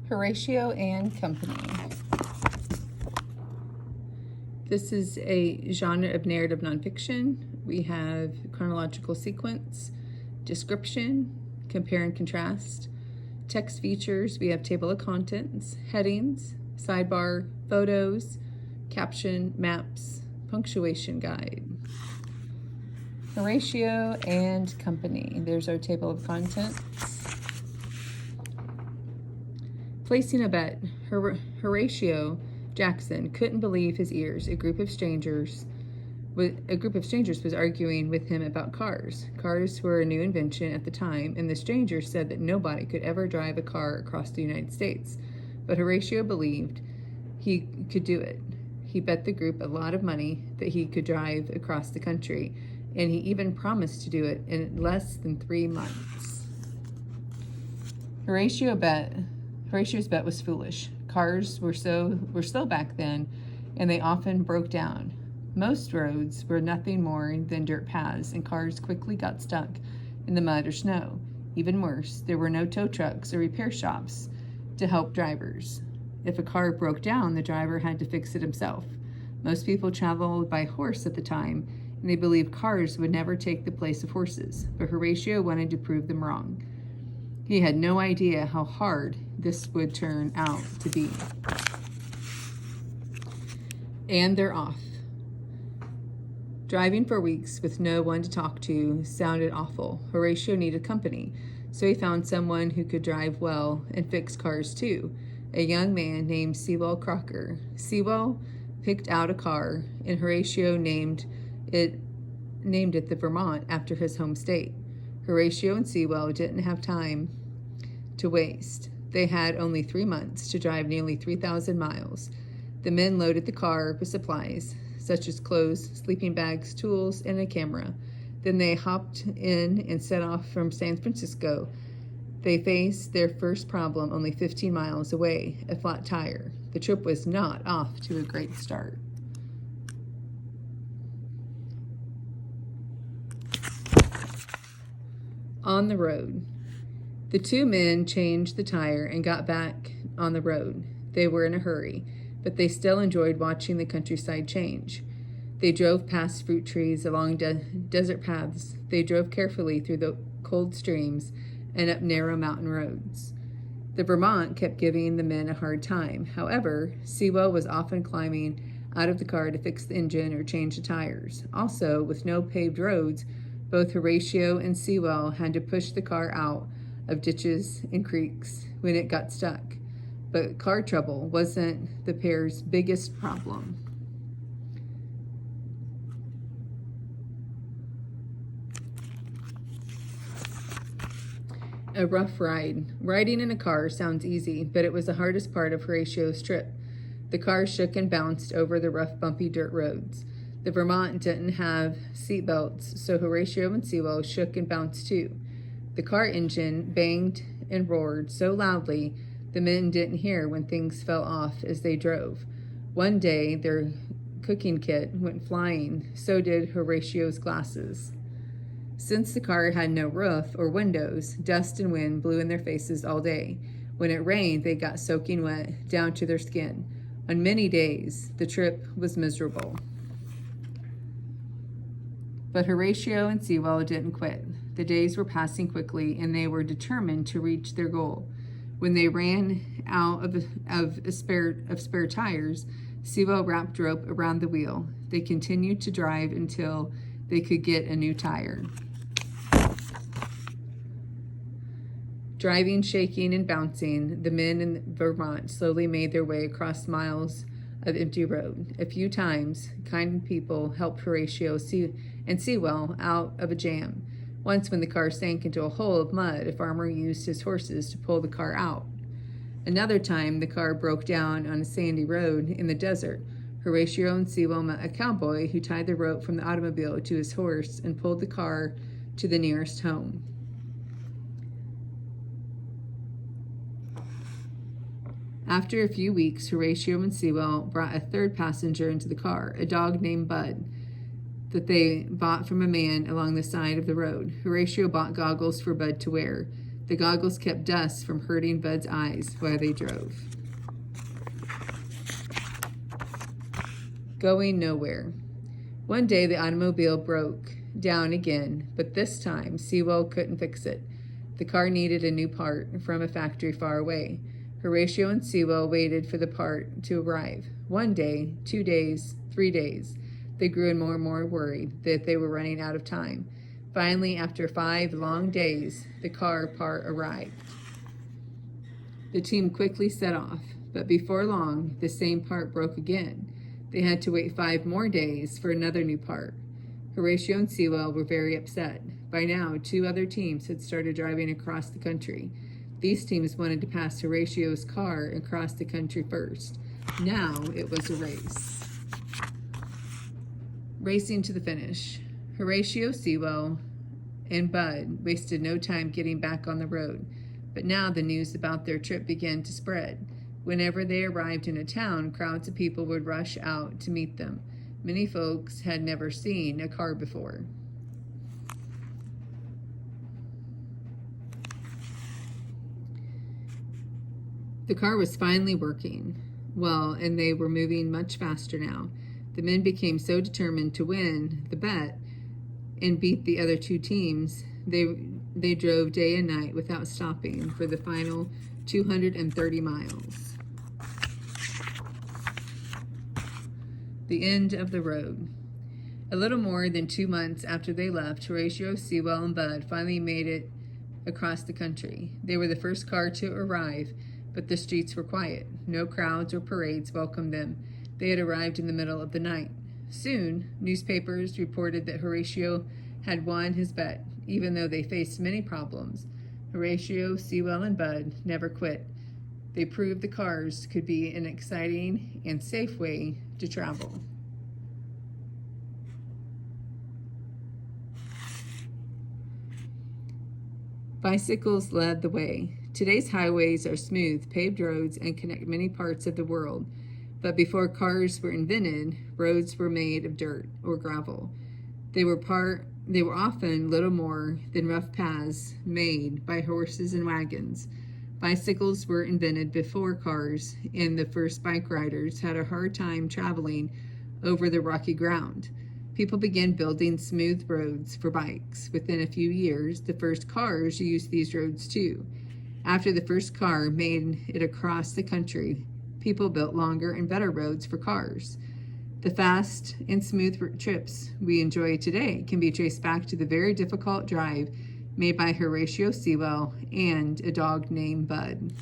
Horatio and Company. This is a genre of narrative nonfiction. We have chronological sequence, description, compare and contrast, text features. We have table of contents, headings, sidebar, photos, caption, maps, punctuation guide. Horatio and Company. There's our table of contents. Placing a bet. Horatio Jackson couldn't believe his ears. A group of strangers was arguing with him about cars. Cars were a new invention at the time, and the strangers said that nobody could ever drive a car across the United States. But Horatio believed he could do it. He bet the group a lot of money that he could drive across the country, and he even promised to do it in less than 3 months. Horatio's bet was foolish. Cars were slow back then, and they often broke down. Most roads were nothing more than dirt paths, and cars quickly got stuck in the mud or snow. Even worse, there were no tow trucks or repair shops to help drivers. If a car broke down, the driver had to fix it himself. Most people traveled by horse at the time, and they believed cars would never take the place of horses, but Horatio wanted to prove them wrong. He had no idea how hard this would turn out to be. And they're off. Driving for weeks with no one to talk to sounded awful. Horatio needed company, so he found someone who could drive well and fix cars too, a young man named Sewell Crocker. Sewell picked out a car, and Horatio named it the Vermont after his home state. Horatio and Sewell didn't have time to waste. They had only 3 months to drive nearly 3,000 miles. The men loaded the car with supplies, such as clothes, sleeping bags, tools, and a camera. Then they hopped in and set off from San Francisco. They faced their first problem only 15 miles away, a flat tire. The trip was not off to a great start. On the road. The two men changed the tire and got back on the road. They were in a hurry, but they still enjoyed watching the countryside change. They drove past fruit trees along desert paths. They drove carefully through the cold streams and up narrow mountain roads. The Vermont kept giving the men a hard time. However, Sewell was often climbing out of the car to fix the engine or change the tires. Also, with no paved roads, both Horatio and Sewell had to push the car out of ditches and creeks when it got stuck. But car trouble wasn't the pair's biggest problem. A rough ride. Riding in a car sounds easy, but it was the hardest part of Horatio's trip. The car shook and bounced over the rough, bumpy dirt roads. The Vermont didn't have seat belts, so Horatio and Sewell shook and bounced too. The car engine banged and roared so loudly the men didn't hear when things fell off as they drove. One day, their cooking kit went flying, so did Horatio's glasses. Since the car had no roof or windows, dust and wind blew in their faces all day. When it rained, they got soaking wet down to their skin. On many days, the trip was miserable. But Horatio and Sewell didn't quit. The days were passing quickly, and they were determined to reach their goal. When they ran out of spare tires, Sewell wrapped rope around the wheel. They continued to drive until they could get a new tire. Driving, shaking, and bouncing, the men in Vermont slowly made their way across miles of empty road. A few times, kind people helped Horatio and Sewell out of a jam. Once, when the car sank into a hole of mud, a farmer used his horses to pull the car out. Another time, the car broke down on a sandy road in the desert. Horatio and Sewell met a cowboy who tied the rope from the automobile to his horse and pulled the car to the nearest home. After a few weeks, Horatio and Sewell brought a third passenger into the car, a dog named Bud, that they bought from a man along the side of the road. Horatio bought goggles for Bud to wear. The goggles kept dust from hurting Bud's eyes while they drove. Going nowhere. One day the automobile broke down again, but this time Sewell couldn't fix it. The car needed a new part from a factory far away. Horatio and Sewell waited for the part to arrive. 1 day, 2 days, 3 days. They grew more and more worried that they were running out of time. Finally, after 5 long days, the car part arrived. The team quickly set off, but before long, the same part broke again. They had to wait 5 more days for another new part. Horatio and Sewell were very upset. By now, 2 other teams had started driving across the country. These teams wanted to pass Horatio's car and cross the country first. Now it was a race. Racing to the finish. Horatio, Sewell, and Bud wasted no time getting back on the road, but now the news about their trip began to spread. Whenever they arrived in a town, crowds of people would rush out to meet them. Many folks had never seen a car before. The car was finally working well, and they were moving much faster now. The men became so determined to win the bet and beat the other 2 teams, they drove day and night without stopping for the final 230 miles. The end of the road. A little more than 2 months after they left, Horatio, Sewell, and Bud finally made it across the country. They were the first car to arrive, but the streets were quiet. No crowds or parades welcomed them. They had arrived in the middle of the night. Soon, newspapers reported that Horatio had won his bet, even though they faced many problems. Horatio, Sewell, and Bud never quit. They proved the cars could be an exciting and safe way to travel. Bicycles led the way. Today's highways are smooth, paved roads and connect many parts of the world. But before cars were invented, roads were made of dirt or gravel. They were often little more than rough paths made by horses and wagons. Bicycles were invented before cars, and the first bike riders had a hard time traveling over the rocky ground. People began building smooth roads for bikes. Within a few years, the first cars used these roads too. After the first car made it across the country, people built longer and better roads for cars. The fast and smooth trips we enjoy today can be traced back to the very difficult drive made by Horatio Sewell and a dog named Bud.